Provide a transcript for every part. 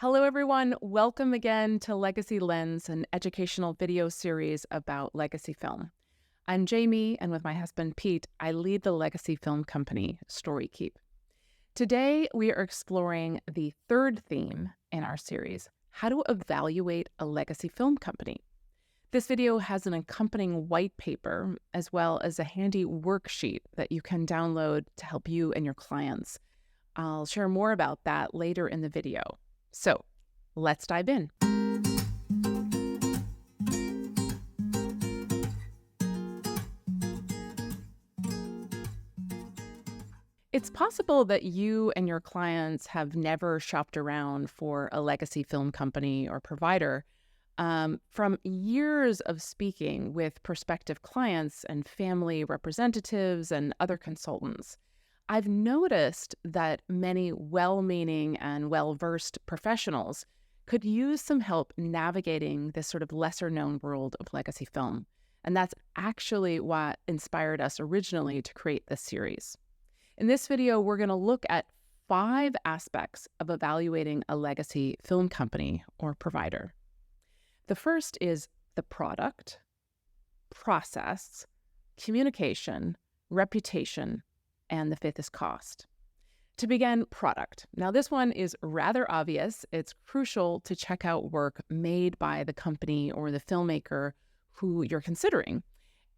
Hello, everyone. Welcome again to Legacy Lens, an educational video series about legacy film. I'm Jamie, and with my husband, Piet, I lead the legacy film company, StoryKeep. Today, we are exploring the third theme in our series, how to evaluate a legacy film company. This video has an accompanying white paper, as well as a handy worksheet that you can download to help you and your clients. I'll share more about that later in the video. So let's dive in. It's possible that you and your clients have never shopped around for a legacy film company or provider. From years of speaking with prospective clients and family representatives and other consultants, I've noticed that many well-meaning and well-versed professionals could use some help navigating this sort of lesser-known world of legacy film. And that's actually what inspired us originally to create this series. In this video, we're going to look at 5 aspects of evaluating a legacy film company or provider. The first is the product, process, communication, reputation, and the 5th is cost. To begin, product. Now, this one is rather obvious. It's crucial to check out work made by the company or the filmmaker who you're considering.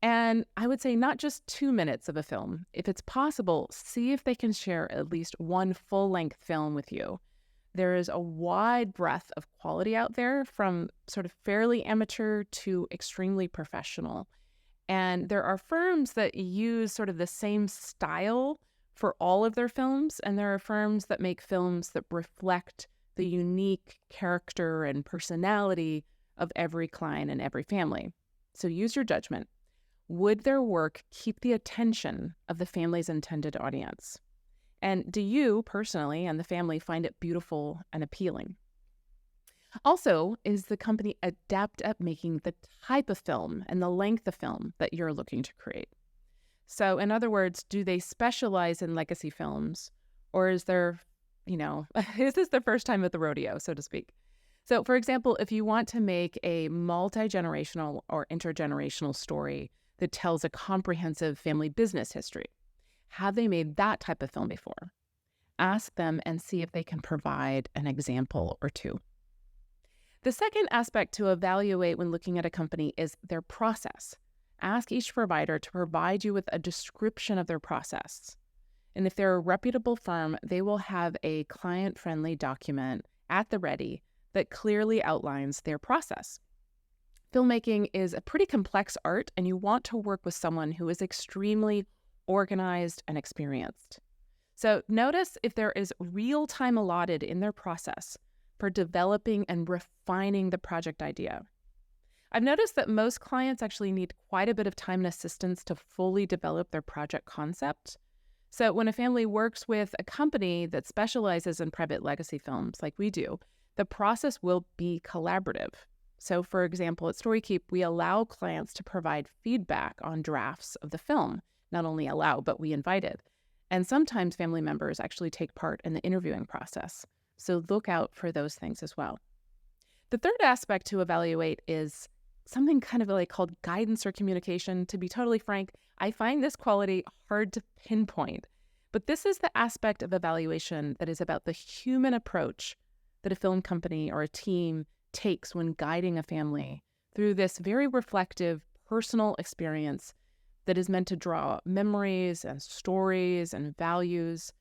And I would say not just 2 minutes of a film. If it's possible, see if they can share at least one full-length film with you. There is a wide breadth of quality out there, from sort of fairly amateur to extremely professional. And there are firms that use sort of the same style for all of their films, and there are firms that make films that reflect the unique character and personality of every client and every family. So use your judgment. Would their work keep the attention of the family's intended audience? And do you personally and the family find it beautiful and appealing? Also, is the company adept at making the type of film and the length of film that you're looking to create? So, in other words, do they specialize in legacy films, or is there, is this their first time at the rodeo, so to speak? So, for example, if you want to make a multi-generational or intergenerational story that tells a comprehensive family business history, have they made that type of film before? Ask them and see if they can provide an example or two. The second aspect to evaluate when looking at a company is their process. Ask each provider to provide you with a description of their process. And if they're a reputable firm, they will have a client-friendly document at the ready that clearly outlines their process. Filmmaking is a pretty complex art, and you want to work with someone who is extremely organized and experienced. So notice if there is real time allotted in their process for developing and refining the project idea. I've noticed that most clients actually need quite a bit of time and assistance to fully develop their project concept. So when a family works with a company that specializes in private legacy films like we do, the process will be collaborative. So for example, at StoryKeep, we allow clients to provide feedback on drafts of the film. Not only allow, but we invite it. And sometimes family members actually take part in the interviewing process. So look out for those things as well. The third aspect to evaluate is something kind of like called guidance or communication. To be totally frank, I find this quality hard to pinpoint. But this is the aspect of evaluation that is about the human approach that a film company or a team takes when guiding a family through this very reflective personal experience that is meant to draw memories and stories and values.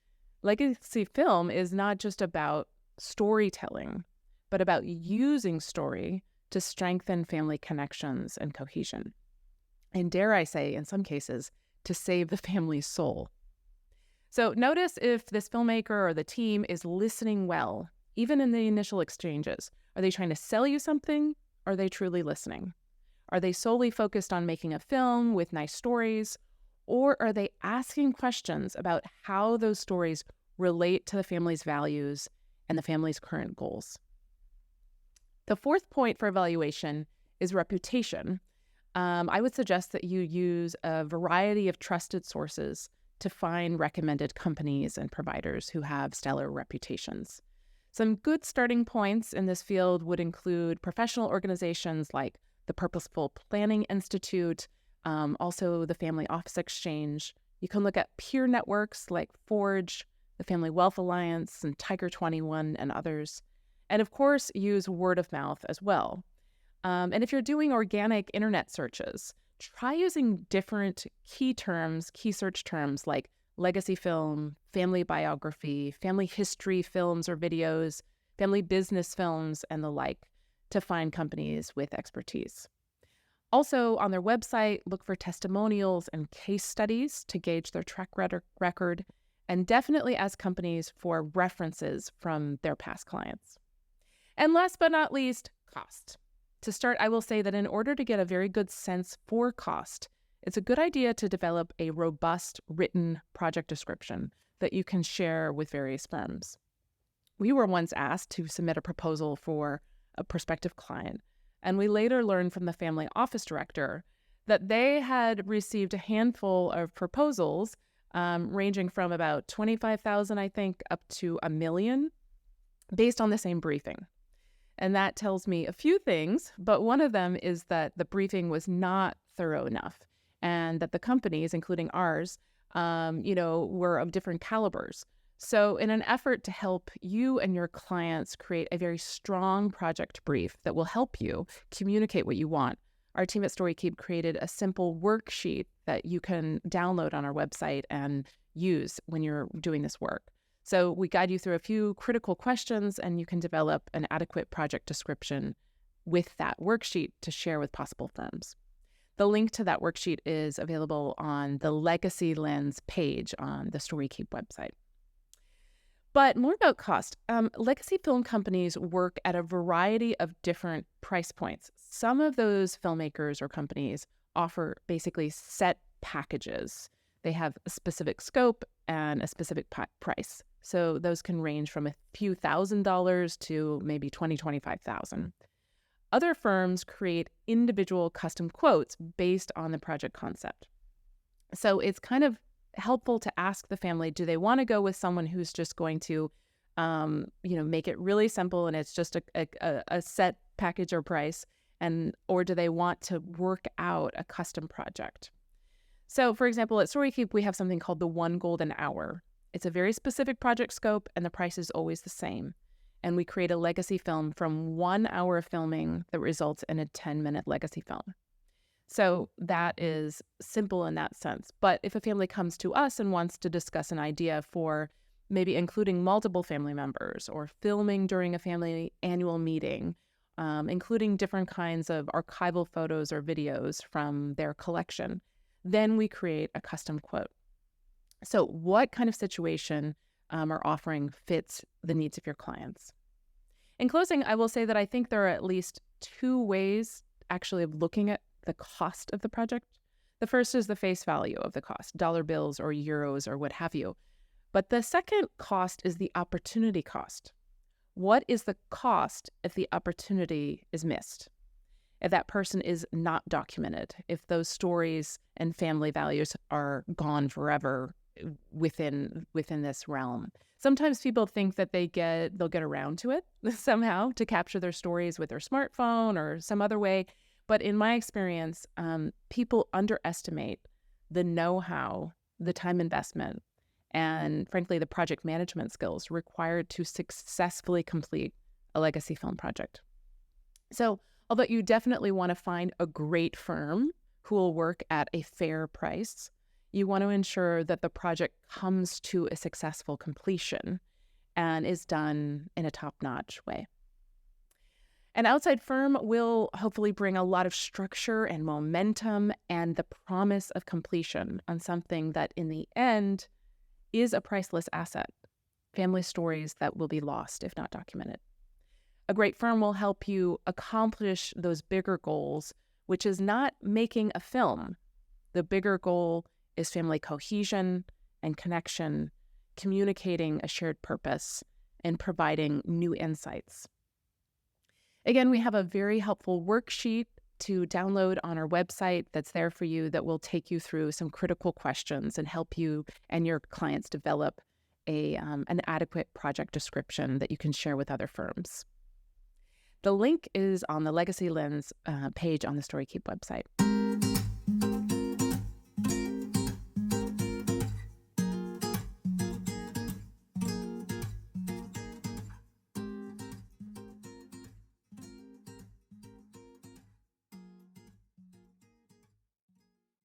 Legacy film is not just about storytelling, but about using story to strengthen family connections and cohesion. And dare I say, in some cases, to save the family's soul. So notice if this filmmaker or the team is listening well, even in the initial exchanges. Are they trying to sell you something? Or are they truly listening? Are they solely focused on making a film with nice stories? Or are they asking questions about how those stories relate to the family's values and the family's current goals? The fourth point for evaluation is reputation. I would suggest that you use a variety of trusted sources to find recommended companies and providers who have stellar reputations. Some good starting points in this field would include professional organizations like the Purposeful Planning Institute, also the Family Office Exchange. You can look at peer networks like Forge, the Family Wealth Alliance, and Tiger 21, and others. And of course, use word of mouth as well. And if you're doing organic internet searches, try using different key search terms like legacy film, family biography, family history films or videos, family business films, and the like to find companies with expertise. Also, on their website, look for testimonials and case studies to gauge their track record, and definitely ask companies for references from their past clients. And last but not least, cost. To start, I will say that in order to get a very good sense for cost, it's a good idea to develop a robust written project description that you can share with various firms. We were once asked to submit a proposal for a prospective client, and we later learned from the family office director that they had received a handful of proposals ranging from about $25,000, I think, up to $1 million, based on the same briefing. And that tells me a few things, but one of them is that the briefing was not thorough enough, and that the companies, including ours, were of different calibers. So in an effort to help you and your clients create a very strong project brief that will help you communicate what you want, our team at StoryKeep created a simple worksheet that you can download on our website and use when you're doing this work. So we guide you through a few critical questions, and you can develop an adequate project description with that worksheet to share with possible firms. The link to that worksheet is available on the Legacy Lens page on the StoryKeep website. But more about cost. Legacy film companies work at a variety of different price points. Some of those filmmakers or companies offer basically set packages. They have a specific scope and a specific price. So those can range from a few $1,000s to maybe $20,000, $25,000. Other firms create individual custom quotes based on the project concept. So it's kind of helpful to ask the family, do they want to go with someone who's just going to, make it really simple and it's just a set package or price, or do they want to work out a custom project? So, for example, at StoryKeep, we have something called the One Golden Hour. It's a very specific project scope, and the price is always the same. And we create a legacy film from 1 hour of filming that results in a 10-minute legacy film. So that is simple in that sense. But if a family comes to us and wants to discuss an idea for maybe including multiple family members or filming during a family annual meeting, including different kinds of archival photos or videos from their collection, then we create a custom quote. So what kind of situation or offering fits the needs of your clients? In closing, I will say that I think there are at least 2 ways actually of looking at the cost of the project. The first is the face value of the cost, dollar bills or euros or what have you. But the second cost is the opportunity cost. What is the cost if the opportunity is missed? If that person is not documented, if those stories and family values are gone forever within this realm. Sometimes people think that they'll get around to it somehow to capture their stories with their smartphone or some other way. But in my experience, people underestimate the know-how, the time investment, and frankly, the project management skills required to successfully complete a legacy film project. So although you definitely want to find a great firm who will work at a fair price, you want to ensure that the project comes to a successful completion and is done in a top-notch way. An outside firm will hopefully bring a lot of structure and momentum and the promise of completion on something that in the end is a priceless asset, family stories that will be lost if not documented. A great firm will help you accomplish those bigger goals, which is not making a film. The bigger goal is family cohesion and connection, communicating a shared purpose, and providing new insights. Again, we have a very helpful worksheet to download on our website that's there for you that will take you through some critical questions and help you and your clients develop an adequate project description that you can share with other firms. The link is on the Legacy Lens page on the StoryKeep website.